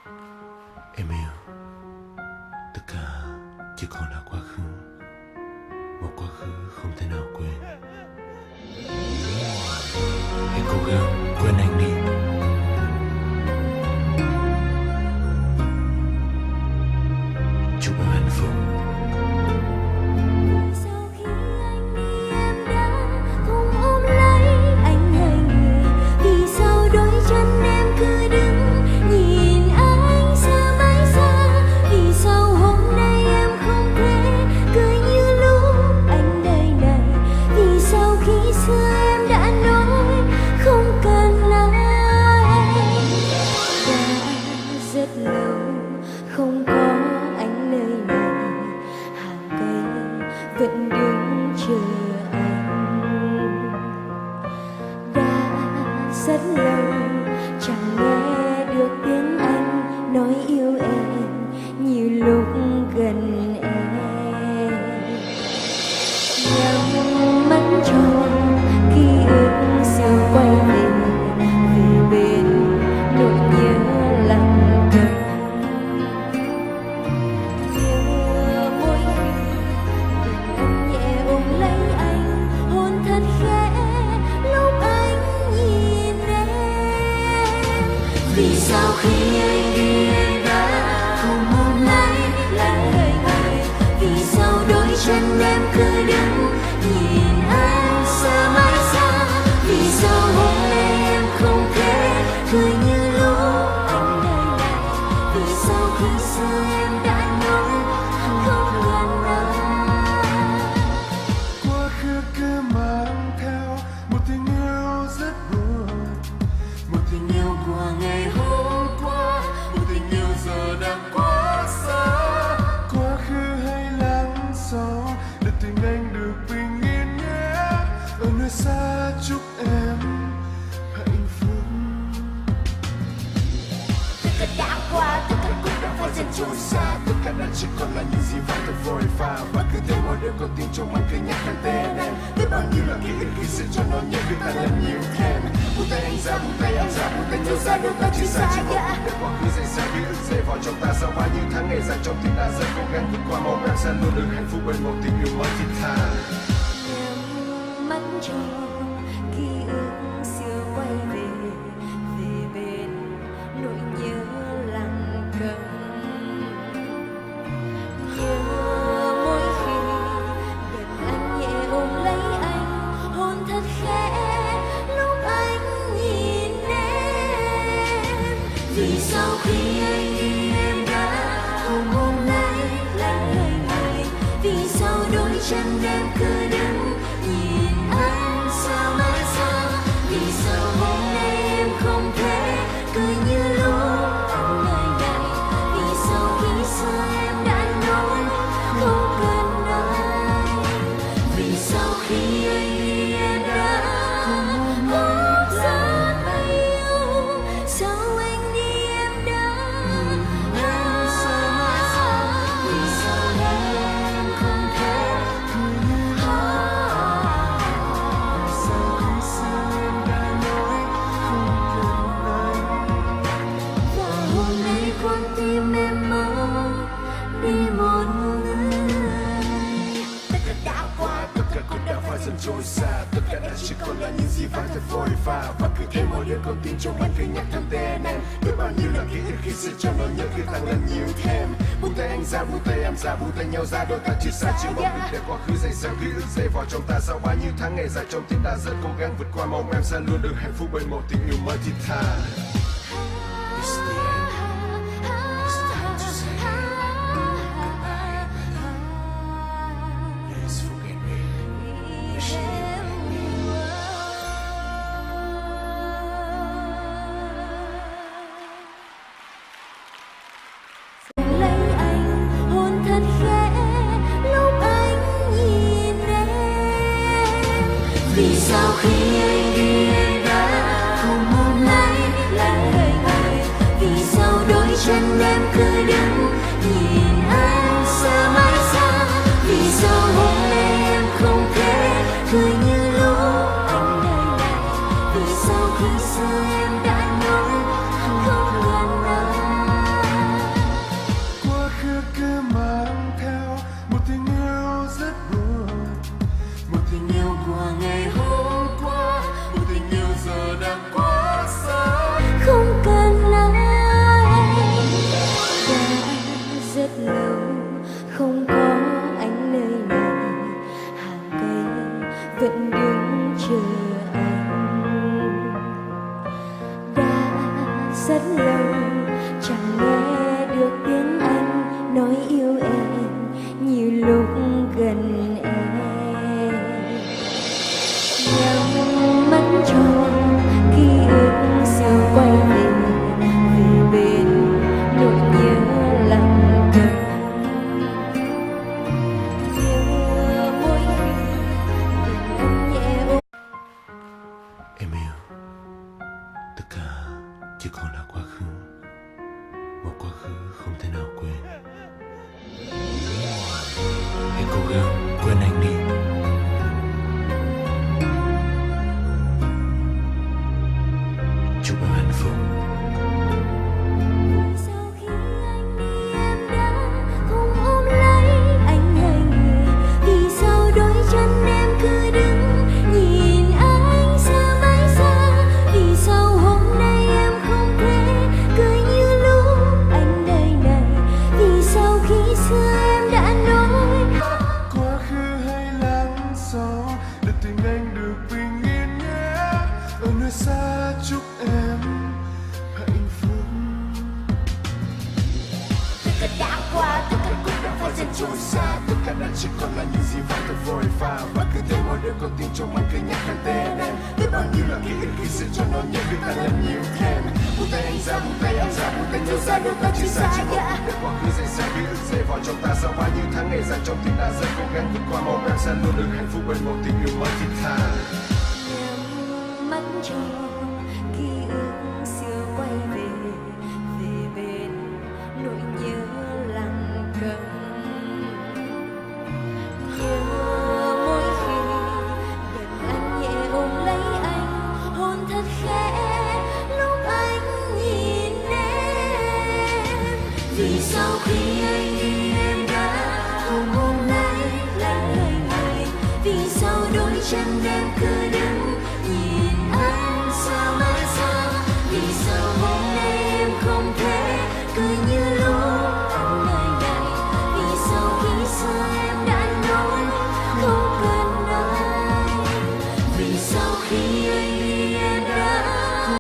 Em yêu, tất cả chỉ còn là quá khứ, một quá khứ không thể nào quên. Hãy cố gắng quên anh đi. Chúc em hạnh phúc. Sau khi anh đi em đã không ôm lấy anh ngây người. Vì sao đôi chân em cứ đứng nhìn anh xa mãi xa. Vì sao hôm nay em không thể cười như lúc anh đây này. Vì sao khi xưa em đã nói không cần ai. Đã rất lâu không có anh nơi này, hàng cây vẫn đứng chờ anh. Đã rất lâu chẳng nghe được tiếng anh nói yêu em như lúc gần em. Nhắm mắt cho ký ức xưa quay về, về bên nỗi nhớ lặng thầm. Nhớ mỗi khi gần nhẹ ôm lấy anh, hôn thật khẽ lúc anh nhìn em. Vì sao khi anh đi em đã không ôm lấy anh ngây ngây. Vì sao đôi chân em cứ đứng nhìn anh xa mãi xa. Vì sao hôm nay em không thể cười như lúc anh đây này. Vì sao khi xưa em đã nói không cần ai. Quá khứ cứ mang theo một tình yêu rất buồn, một tình yêu của ngày hôm qua, một tình yêu giờ đang quá xa. Quá khứ hãy lắng sâu để tình anh được bình yên nhé. Ở nơi xa chúc em hạnh phúc. Tất cả đã qua, tất cả cũng đã phải dần trôi xa. Tất cả đã chỉ còn là những gì phải thật vội vã. Và cứ thế mỗi đêm con tim trong anh cứ nhắc đến tên em. Biết bao nhiêu là ký ức khi sẽ cho nó nhớ việc ta làm nhiều thêm. Buông tay anh ra, buông tay em ra, buông tay nhau ra, đôi ta chỉ xa chỉ một phút để quá khứ dậy xa. Ký ức dậy vào trong ta sau bao nhiêu tháng ngày dài trong tim ta rất cố gắng vượt qua mong em sẽ luôn được hạnh phúc bên một tình yêu mới thiết tha. Nhắm mắt cho ký ức xưa quay về, về bên nỗi nhớ lặng câm. Nhớ mỗi khi gần anh nhẹ ôm lấy anh, hôn thật khẽ lúc anh nhìn em. Vì sao khi anh đi em đã không ôm lấy anh ngây ngây. Vì sao đôi chân em cứ đứng nhìn anh xa mãi xa. Vì sao hôm nay em không thể cười như lúc anh ngây ngây. Vì sao khi xưa em đã nói không cần ai. Vì sao khi anh đi em đã không dám yêu. Sao anh đi em đã Em xa mãi xa. vì sao em không thể. Sao khi xưa em đã nói không cần anh. Và hôm nay con tim em mong đi một người. Tất cả đã qua, Tất cả cũng đã phải dần trôi xa. Tất cả đã chỉ còn là những gì phải thật vội vã. Và cứ thế mỗi đêm con tim trong anh cứ nhắc thầm tên em. Biết bao nhiêu là ký ức khi sẽ cho nó nhớ khi ta lần nhiều thêm. Buông tay anh ra, buông tay em ra, buông tay nhau ra, đôi ta chỉ xa chỉ một phút để quá khứ dậy sao. Ký ức dậy vào trong ta sau bao nhiêu tháng ngày dài trong tim ta rất cố gắng vượt qua mong em sẽ luôn được hạnh phúc bên một tình yêu mới thiết tha. It's the end. It's time to say goodbye. Please forgive me. Wish you lấy anh, hôn thật khẽ lúc anh nhìn em. Vì sao khi anh đi em đã không ôm lấy cố gắng quên anh đi. Chúc em hạnh phúc. Sau khi anh đi em đã không ôm lấy anh hay người. Vì sao đôi chân em cứ đứng nhìn anh xa mãi xa. Vì sao hôm nay em không thể cười như lúc anh đây này. Vì sao khi xưa em đã nói quá khứ hay lắng gió để tình anh được bình yên nhé. Ở nơi xa chúc em hạnh phúc. Tất cả đã qua, tất cả cũng đã phải dần trôi xa. Tất cả đã chỉ còn là những gì vẫn thật vội vã. Và cứ thế mỗi đêm con tim trong anh cứ nhắc khăn tên em. Biết bao nhiêu là ký ức khi sẽ cho nó nhớ việc ta làm nhiều thêm. Buông tay anh ra, buông tay em ra, buông tay nhau ra, đôi ta chia xa. Chỉ một phút để quá khứ dậy xa, ký ức dậy vào trong ta. Sau bao nhiêu tháng ngày dài trong tim ta dần cố gắng vượt qua màu em sẽ luôn được hạnh phúc bên một tình yêu mới thiết tha. em mắt tròn ký ức xưa quay về về bên nỗi nhớ lặng câm. Nhớ mỗi khi gần anh nhẹ ôm lấy anh, hôn thật khẽ lúc anh nhìn em. Vì sao khi anh đi